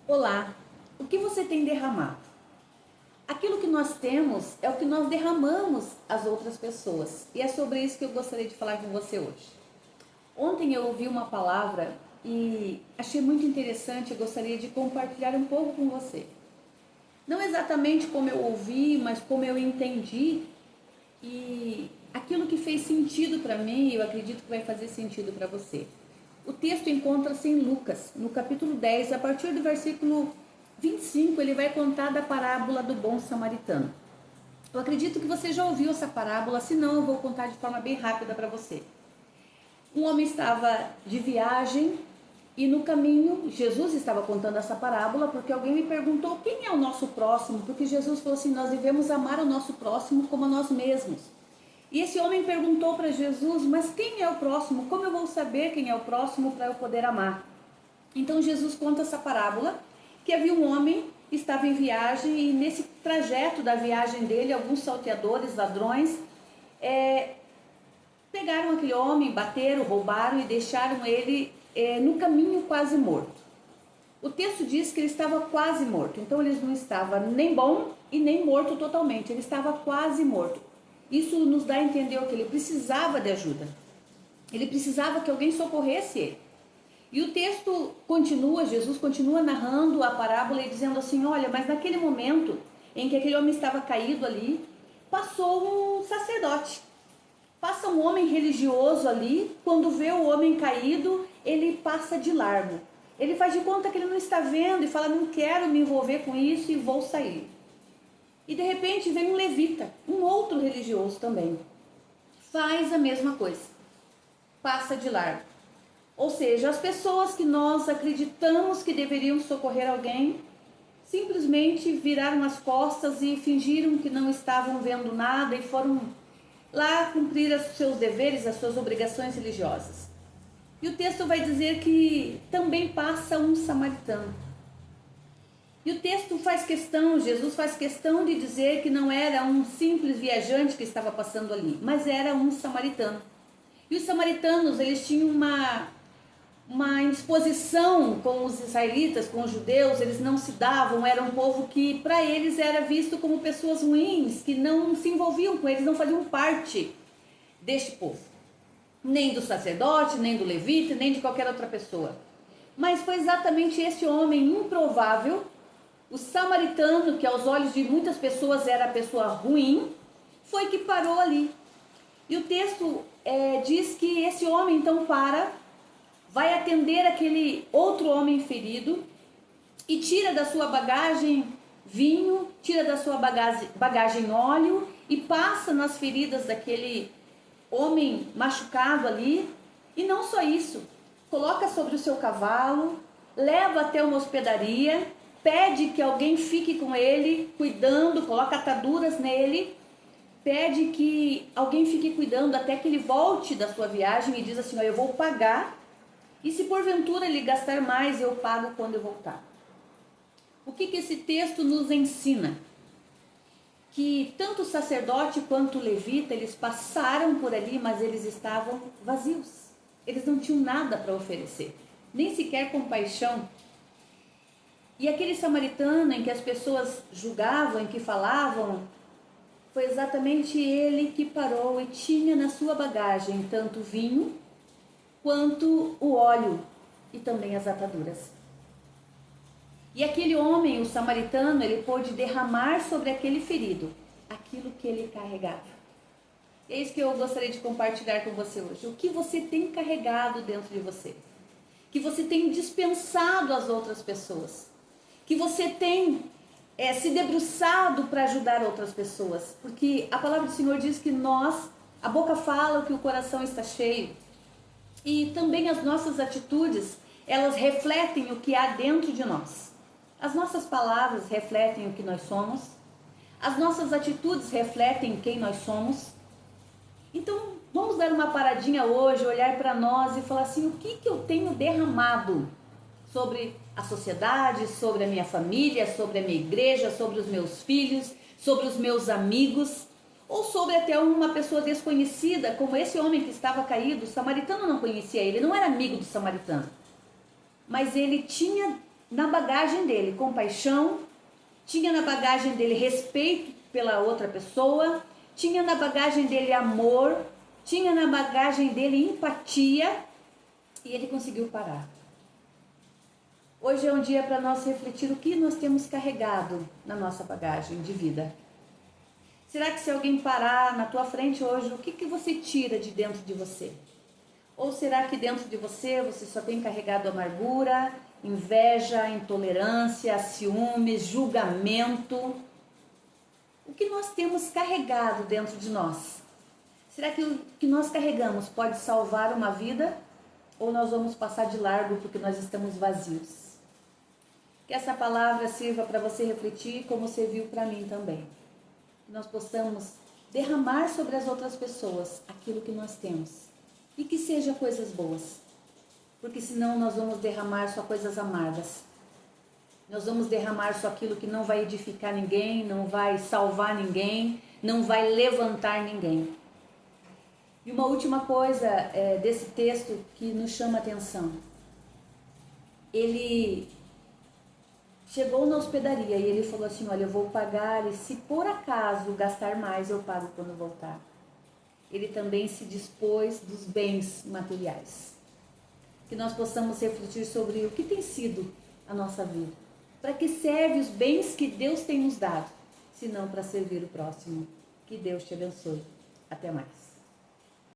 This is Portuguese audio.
Olá, o que você tem derramado? Aquilo que nós temos é o que nós derramamos às outras pessoas. E é sobre isso que eu gostaria de falar com você hoje. Ontem eu ouvi uma palavra e achei muito interessante e gostaria de compartilhar um pouco com você. Não exatamente como eu ouvi, mas como eu entendi e aquilo que fez sentido para mim, eu acredito que vai fazer sentido para você. O texto encontra-se em Lucas, no capítulo 10, a partir do versículo 25, ele vai contar da parábola do bom samaritano. Eu acredito que você já ouviu essa parábola, se não, eu vou contar de forma bem rápida para você. Um homem estava de viagem e no caminho, Jesus estava contando essa parábola porque alguém me perguntou quem é o nosso próximo, porque Jesus falou assim, nós devemos amar o nosso próximo como a nós mesmos. E esse homem perguntou para Jesus, mas quem é o próximo? Como eu vou saber quem é o próximo para eu poder amar? Então Jesus conta essa parábola, que havia um homem que estava em viagem e nesse trajeto da viagem dele, alguns salteadores, ladrões, pegaram aquele homem, bateram, roubaram e deixaram ele no caminho quase morto. O texto diz que ele estava quase morto, então ele não estava nem bom e nem morto totalmente, ele estava quase morto. Isso nos dá a entender o que ele precisava de ajuda. Ele precisava que alguém socorresse ele. E o texto continua, Jesus continua narrando a parábola e dizendo assim, olha, mas naquele momento em que aquele homem estava caído ali, passou um sacerdote. Passa um homem religioso ali, quando vê o homem caído, ele passa de largo. Ele faz de conta que ele não está vendo e fala, não quero me envolver com isso e vou sair. E de repente vem um levita, um outro religioso também. Faz a mesma coisa. Passa de largo. Ou seja, as pessoas que nós acreditamos que deveriam socorrer alguém, simplesmente viraram as costas e fingiram que não estavam vendo nada e foram lá cumprir os seus deveres, as suas obrigações religiosas. E o texto vai dizer que também passa um samaritano. E o texto faz questão, Jesus faz questão de dizer que não era um simples viajante que estava passando ali, mas era um samaritano. E os samaritanos, eles tinham uma indisposição com os israelitas, com os judeus, eles não se davam, era um povo que para eles era visto como pessoas ruins, que não se envolviam com eles, não faziam parte deste povo. Nem do sacerdote, nem do levita, nem de qualquer outra pessoa. Mas foi exatamente esse homem improvável, o samaritano, que aos olhos de muitas pessoas era a pessoa ruim, foi que parou ali. E o texto diz que esse homem então vai atender aquele outro homem ferido e tira da sua bagagem vinho, tira da sua bagagem óleo e passa nas feridas daquele homem machucado ali. E não só isso, coloca sobre o seu cavalo, leva até uma hospedaria, pede que alguém fique com ele, cuidando, coloca ataduras nele, pede que alguém fique cuidando até que ele volte da sua viagem e diz assim, eu vou pagar e se porventura ele gastar mais, eu pago quando eu voltar. O que esse texto nos ensina? Que tanto o sacerdote quanto o levita, eles passaram por ali, mas eles estavam vazios. Eles não tinham nada para oferecer, nem sequer compaixão. E aquele samaritano em que as pessoas julgavam, em que falavam, foi exatamente ele que parou e tinha na sua bagagem tanto vinho quanto o óleo e também as ataduras. E aquele homem, o samaritano, ele pôde derramar sobre aquele ferido aquilo que ele carregava. E é isso que eu gostaria de compartilhar com você hoje. O que você tem carregado dentro de você? Que você tem dispensado às outras pessoas? Que você tem se debruçado para ajudar outras pessoas? Porque a palavra do Senhor diz que a boca fala o que o coração está cheio. E também as nossas atitudes, elas refletem o que há dentro de nós. As nossas palavras refletem o que nós somos. As nossas atitudes refletem quem nós somos. Então, vamos dar uma paradinha hoje, olhar para nós e falar assim, o que eu tenho derramado sobre a sociedade, sobre a minha família, sobre a minha igreja, sobre os meus filhos, sobre os meus amigos, ou sobre até uma pessoa desconhecida, como esse homem que estava caído. O samaritano não conhecia ele, não era amigo do samaritano, mas ele tinha na bagagem dele compaixão, tinha na bagagem dele respeito pela outra pessoa, tinha na bagagem dele amor, tinha na bagagem dele empatia, e ele conseguiu parar. Hoje é um dia para nós refletir o que nós temos carregado na nossa bagagem de vida. Será que se alguém parar na tua frente hoje, o que você tira de dentro de você? Ou será que dentro de você só tem carregado amargura, inveja, intolerância, ciúmes, julgamento? O que nós temos carregado dentro de nós? Será que o que nós carregamos pode salvar uma vida? Ou nós vamos passar de largo porque nós estamos vazios? Que essa palavra sirva para você refletir como serviu para mim também. Que nós possamos derramar sobre as outras pessoas aquilo que nós temos. E que seja coisas boas. Porque senão nós vamos derramar só coisas amargas. Nós vamos derramar só aquilo que não vai edificar ninguém, não vai salvar ninguém, não vai levantar ninguém. E uma última coisa desse texto que nos chama a atenção. Ele chegou na hospedaria e ele falou assim, olha, eu vou pagar e se por acaso gastar mais, eu pago quando voltar. Ele também se dispôs dos bens materiais. Que nós possamos refletir sobre o que tem sido a nossa vida. Para que serve os bens que Deus tem nos dado, se não para servir o próximo. Que Deus te abençoe. Até mais.